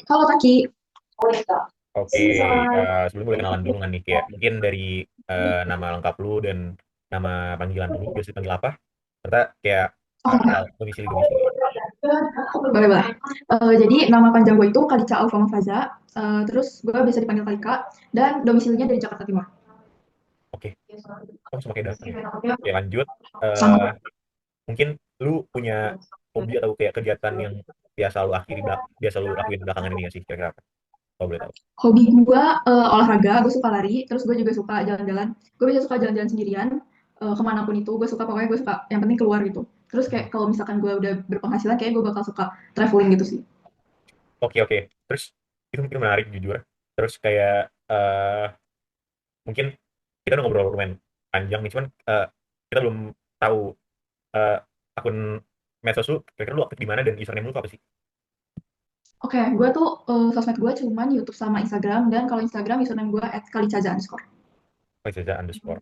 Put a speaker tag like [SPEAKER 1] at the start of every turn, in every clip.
[SPEAKER 1] Halo Taki.
[SPEAKER 2] Oke, sebelum boleh kenalan dulu kan nih, kayak mungkin dari nama lengkap lu dan nama panggilan lu, biasa dipanggil apa? Serta kayak asal
[SPEAKER 1] Oke,
[SPEAKER 2] domisili-domisili.
[SPEAKER 1] boleh boleh. Jadi nama panjang gue itu Kalica Alfama Faza. Terus gue biasa dipanggil Kalika dan domisilinya dari Jakarta Timur.
[SPEAKER 2] Oke, kamu sama kayak datang ya. Oke, lanjut. Eh,
[SPEAKER 1] Sama.
[SPEAKER 2] mungkin lu punya hobi atau kayak kegiatan yang biasa lu lakuin belakangan ini nggak sih? Kira-kira apa? Kalau boleh tahu.
[SPEAKER 1] Hobi gue olahraga, gue suka lari. Terus gue juga suka jalan-jalan. Gue bisa suka jalan-jalan sendirian kemanapun itu. Gue suka pokoknya gue suka. Yang penting keluar gitu. Terus kayak kalau misalkan gue udah berpenghasilan, kayak gue bakal suka traveling gitu sih.
[SPEAKER 2] Oke, oke. Terus itu mungkin menarik jujur. Terus kayak mungkin kita udah ngobrol lumayan panjang nih, cuman kita belum tahu eh, akun medsos lu kira-kira lu aktif di mana dan username lu tuh apa sih?
[SPEAKER 1] Oke, gue tuh sosmed gue cuman YouTube sama Instagram. Dan kalau Instagram username gue @kalicaza_.
[SPEAKER 2] Faizeza underscore.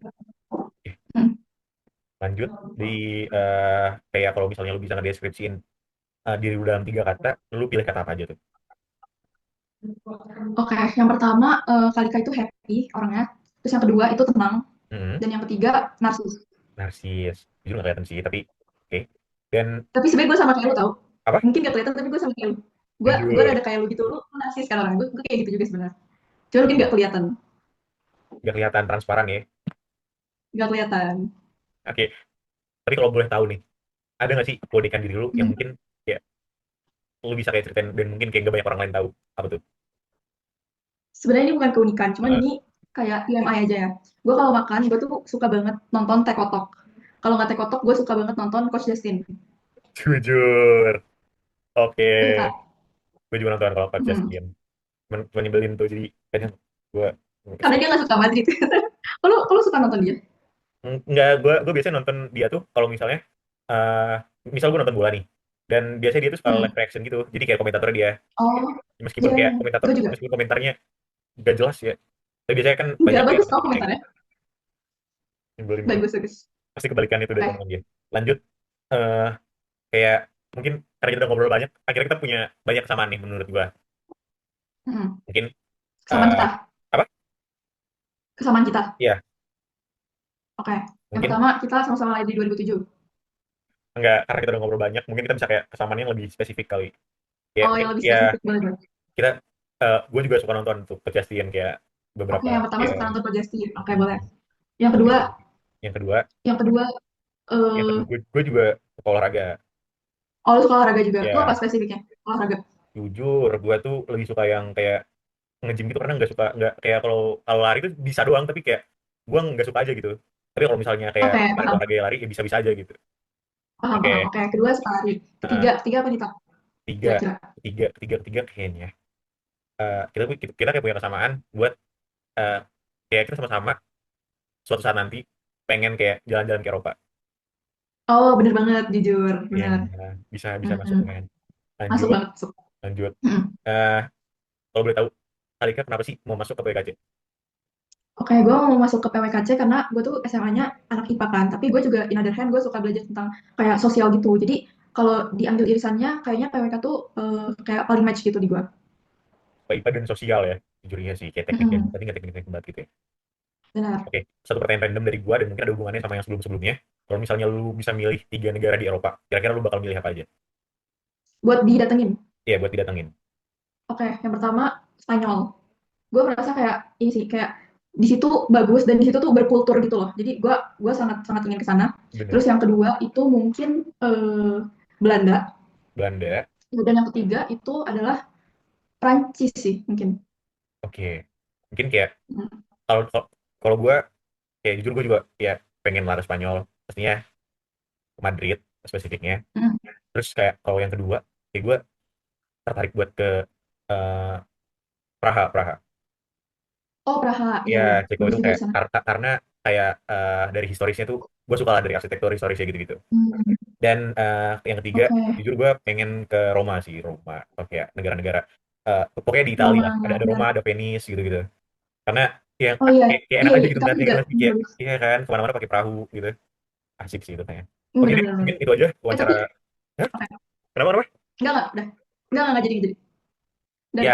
[SPEAKER 2] Oke,
[SPEAKER 1] Hmm.
[SPEAKER 2] lanjut di kayak kalau misalnya lu bisa ngedeskripsiin diri lu dalam 3 kata, lu pilih kata apa aja tuh?
[SPEAKER 1] Oke, yang pertama Kalika itu happy orangnya. Terus yang kedua itu tenang.
[SPEAKER 2] Hmm,
[SPEAKER 1] Dan yang ketiga narsis.
[SPEAKER 2] narsis. Jujur nggak kelihatan sih, tapi oke. Dan
[SPEAKER 1] Tapi sebenarnya gue sama kayak lu tau.
[SPEAKER 2] apa?
[SPEAKER 1] Mungkin gak kelihatan tapi gue sama kayak lu. Gue
[SPEAKER 2] Jujur,
[SPEAKER 1] ada kayak lu gitu. Lu narsis kan orangnya. Gue kayak gitu juga sebenarnya. Cuma mungkin gak kelihatan.
[SPEAKER 2] nggak kelihatan transparan ya.
[SPEAKER 1] Gak kelihatan.
[SPEAKER 2] Oke, tapi kalau boleh tahu nih, ada nggak sih keunikan diri lu yang
[SPEAKER 1] Hmm.
[SPEAKER 2] mungkin ya lu bisa kayak ceritain dan mungkin kayak gak banyak orang lain tahu apa tuh?
[SPEAKER 1] Sebenarnya ini bukan keunikan. Cuman
[SPEAKER 2] Heeh.
[SPEAKER 1] ini kayak TMI aja ya. Gue kalau makan, gue tuh suka banget nonton Tekotok. Kalau nggak Tekotok, gue suka banget nonton Coach Justin.
[SPEAKER 2] Jujur. Oke,
[SPEAKER 1] Gue suka.
[SPEAKER 2] gue juga nonton kalau Coach
[SPEAKER 1] Hmm.
[SPEAKER 2] Justin. Cuman nyebelin tuh, jadi kadang gue
[SPEAKER 1] Karena
[SPEAKER 2] kesel.
[SPEAKER 1] dia gak suka Madrid. Kalau suka nonton dia?
[SPEAKER 2] Enggak, gue biasanya nonton dia tuh kalau misalnya eh misal gue nonton bola nih, dan biasanya dia tuh suka
[SPEAKER 1] Hmm.
[SPEAKER 2] live reaction gitu, jadi kayak komentator dia,
[SPEAKER 1] Oh,
[SPEAKER 2] meskipun
[SPEAKER 1] iya,
[SPEAKER 2] kayak
[SPEAKER 1] iya.
[SPEAKER 2] komentator,
[SPEAKER 1] Gue juga.
[SPEAKER 2] meskipun komentarnya gak jelas ya, tapi biasanya kan
[SPEAKER 1] Enggak,
[SPEAKER 2] banyak kayak
[SPEAKER 1] bagus kok
[SPEAKER 2] yang
[SPEAKER 1] komentarnya.
[SPEAKER 2] nyebelin tuh.
[SPEAKER 1] Bagus, bagus.
[SPEAKER 2] Pasti kebalikan itu dari
[SPEAKER 1] Oke.
[SPEAKER 2] omongan dia. Lanjut, eh kayak mungkin karena kita udah ngobrol banyak, akhirnya kita punya banyak kesamaan nih menurut gue.
[SPEAKER 1] Hmm.
[SPEAKER 2] Mungkin
[SPEAKER 1] Kesamaan
[SPEAKER 2] eh
[SPEAKER 1] kita.
[SPEAKER 2] apa?
[SPEAKER 1] Kesamaan kita.
[SPEAKER 2] Iya,
[SPEAKER 1] Oke. Yang
[SPEAKER 2] mungkin
[SPEAKER 1] pertama, kita sama-sama lahir di 2007.
[SPEAKER 2] enggak, karena kita udah ngobrol banyak, mungkin kita bisa kayak kesamaan yang lebih spesifik kali. Ya
[SPEAKER 1] Oh,
[SPEAKER 2] mungkin
[SPEAKER 1] yang lebih
[SPEAKER 2] ya
[SPEAKER 1] spesifik boleh, boleh.
[SPEAKER 2] kita gue juga suka nonton tuh Kejastiin kayak
[SPEAKER 1] Oke,
[SPEAKER 2] beberapa
[SPEAKER 1] yang pertama suka
[SPEAKER 2] game.
[SPEAKER 1] nonton Majesty. Oke, boleh.
[SPEAKER 2] Hmm.
[SPEAKER 1] Yang
[SPEAKER 2] Oke,
[SPEAKER 1] kedua,
[SPEAKER 2] yang kedua,
[SPEAKER 1] yang kedua,
[SPEAKER 2] yang
[SPEAKER 1] eh
[SPEAKER 2] kedua gue juga suka olahraga.
[SPEAKER 1] oh, lu suka olahraga juga. Lu apa
[SPEAKER 2] Ya,
[SPEAKER 1] spesifiknya? Olahraga.
[SPEAKER 2] jujur, gue tuh lebih suka yang kayak nge-gym gitu, karena nggak suka, nggak kayak kalau kalau lari tuh bisa doang, tapi kayak gue nggak suka aja gitu. Tapi kalau misalnya kayak
[SPEAKER 1] Oke,
[SPEAKER 2] balik
[SPEAKER 1] paham.
[SPEAKER 2] olahraga lari ya bisa-bisa aja gitu.
[SPEAKER 1] Paham,
[SPEAKER 2] Oke,
[SPEAKER 1] paham. Oke, kedua suka lari.
[SPEAKER 2] nah,
[SPEAKER 1] Ketiga apa nih, Tak?
[SPEAKER 2] tiga,
[SPEAKER 1] Kira-kira.
[SPEAKER 2] ketiga kayaknya kita kayak punya kesamaan buat eh, kayak kita sama-sama suatu saat nanti pengen kayak jalan-jalan ke Eropa.
[SPEAKER 1] Oh, bener banget, jujur.
[SPEAKER 2] Ya,
[SPEAKER 1] Bener.
[SPEAKER 2] bisa bisa masuk
[SPEAKER 1] Mm-mm.
[SPEAKER 2] kan.
[SPEAKER 1] Masuk
[SPEAKER 2] Lanjut,
[SPEAKER 1] banget, masuk.
[SPEAKER 2] lanjut.
[SPEAKER 1] Mm-mm.
[SPEAKER 2] Eh, kalau boleh tahu, Alika kenapa sih mau masuk ke PKJ?
[SPEAKER 1] Oke, gue mau masuk ke PWKC karena gue tuh SMA-nya anak IPA kan. Tapi gue juga in other hand gue suka belajar tentang kayak sosial gitu. Jadi kalau diambil irisannya kayaknya PWK tuh kayak paling match gitu di gue.
[SPEAKER 2] IPA dan sosial ya, jujurnya sih kayak teknik yang
[SPEAKER 1] Mm-mm.
[SPEAKER 2] tadi nggak teknik banget gitu ya.
[SPEAKER 1] Benar.
[SPEAKER 2] Oke, satu pertanyaan random dari gua dan mungkin ada hubungannya sama yang sebelum-sebelumnya. Kalau misalnya lu bisa milih 3 negara di Eropa, kira-kira lu bakal milih apa aja?
[SPEAKER 1] Buat didatengin.
[SPEAKER 2] Iya, buat didatengin.
[SPEAKER 1] Oke, yang pertama Spanyol. Gue merasa kayak ini sih kayak di situ bagus dan di situ tuh berkultur gitu loh. Jadi gue sangat sangat ingin ke sana. Terus
[SPEAKER 2] Bener.
[SPEAKER 1] yang kedua itu mungkin Belanda.
[SPEAKER 2] Belanda.
[SPEAKER 1] Dan yang ketiga itu adalah Prancis sih mungkin.
[SPEAKER 2] Oke. Mungkin kayak
[SPEAKER 1] Hmm.
[SPEAKER 2] kalau kalau kalau gua kayak jujur gua juga ya pengen lar Spanyol, pastinya ke Madrid spesifiknya.
[SPEAKER 1] Hmm.
[SPEAKER 2] Terus kayak kalau yang kedua, kayak gua tertarik buat ke eh, Praha, Praha.
[SPEAKER 1] Oh, Praha, iya
[SPEAKER 2] Ya,
[SPEAKER 1] iya,
[SPEAKER 2] Ceko
[SPEAKER 1] bagus
[SPEAKER 2] itu
[SPEAKER 1] juga
[SPEAKER 2] kayak
[SPEAKER 1] di sana.
[SPEAKER 2] karena kayak dari historisnya tuh gue suka lah dari arsitektur historisnya gitu-gitu.
[SPEAKER 1] Hmm.
[SPEAKER 2] Dan yang ketiga,
[SPEAKER 1] Oke,
[SPEAKER 2] jujur gue pengen ke Roma sih, Roma. Atau kayak negara-negara, pokoknya di Italia lah.
[SPEAKER 1] Roma,
[SPEAKER 2] Ada Roma,
[SPEAKER 1] benar.
[SPEAKER 2] ada Venice gitu-gitu. Karena yang
[SPEAKER 1] Oh iya,
[SPEAKER 2] kayak
[SPEAKER 1] iya,
[SPEAKER 2] enak aja
[SPEAKER 1] iya,
[SPEAKER 2] gitu
[SPEAKER 1] itu
[SPEAKER 2] ngeliatnya
[SPEAKER 1] juga
[SPEAKER 2] gitu sih. Kayak,
[SPEAKER 1] bagus.
[SPEAKER 2] iya kan, kemana-mana pakai perahu gitu. Asik sih itu kayaknya. Oke
[SPEAKER 1] Benar
[SPEAKER 2] deh,
[SPEAKER 1] benar benar.
[SPEAKER 2] mungkin itu aja wawancara.
[SPEAKER 1] Tapi
[SPEAKER 2] Hah?
[SPEAKER 1] oke.
[SPEAKER 2] Kenapa, kenapa?
[SPEAKER 1] Enggak udah. Enggak jadi, enggak jadi. Udah,
[SPEAKER 2] Ya,
[SPEAKER 1] udah.